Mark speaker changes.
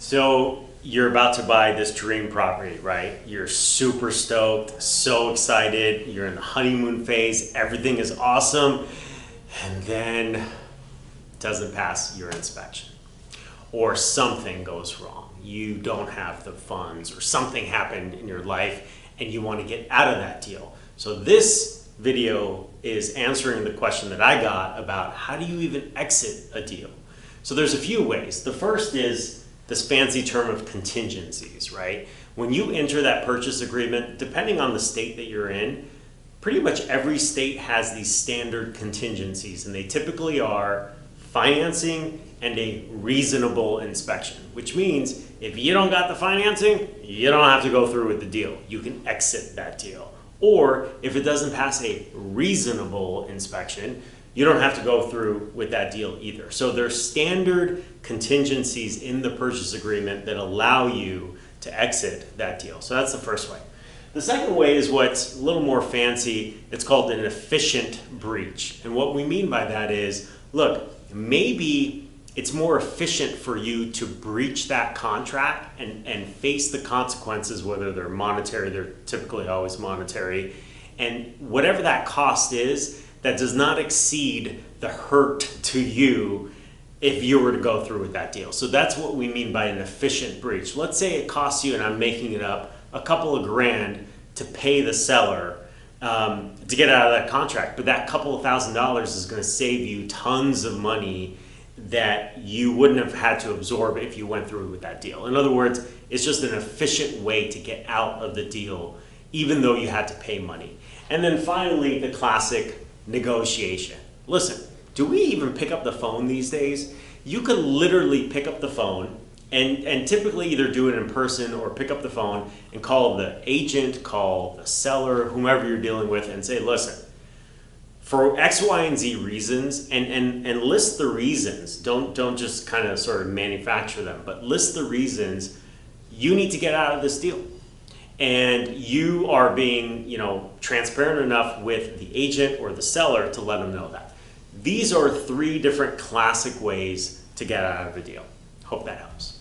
Speaker 1: So you're about to buy this dream property, right? You're super stoked, so excited. You're in the honeymoon phase. Everything is awesome. And then it doesn't pass your inspection. Or something goes wrong. You don't have the funds or something happened in your life and you want to get out of that deal. So this video is answering the question that I got about how do you even exit a deal? So there's a few ways. The first is this fancy term of contingencies, right? When you enter that purchase agreement, depending on the state that you're in, pretty much every state has these standard contingencies, and they typically are financing and a reasonable inspection, which means if you don't got the financing, you don't have to go through with the deal. You can exit that deal. Or if it doesn't pass a reasonable inspection, you don't have to go through with that deal either. So there's standard contingencies in the purchase agreement that allow you to exit that deal. So that's the first way. The second way is what's a little more fancy. It's called an efficient breach. And what we mean by that is, look, maybe it's more efficient for you to breach that contract and face the consequences, whether they're monetary, they're typically always monetary, and whatever that cost is, that does not exceed the hurt to you if you were to go through with that deal. So that's what we mean by an efficient breach. Let's say it costs you, and I'm making it up, a couple of grand to pay the seller to get out of that contract, but that couple of $1,000s is going to save you tons of money that you wouldn't have had to absorb if you went through with that deal. In other words, it's just an efficient way to get out of the deal, even though you had to pay money. And then finally, the classic negotiation. Listen, do we even pick up the phone these days? You could literally pick up the phone and typically either do it in person or pick up the phone and call the agent, call the seller, whomever you're dealing with, and say, listen, for X, Y, and Z reasons, and list the reasons. Don't just kind of sort of manufacture them, but list the reasons you need to get out of this deal. And you are being, transparent enough with the agent or the seller to let them know that. These are 3 different classic ways to get out of a deal. Hope that helps.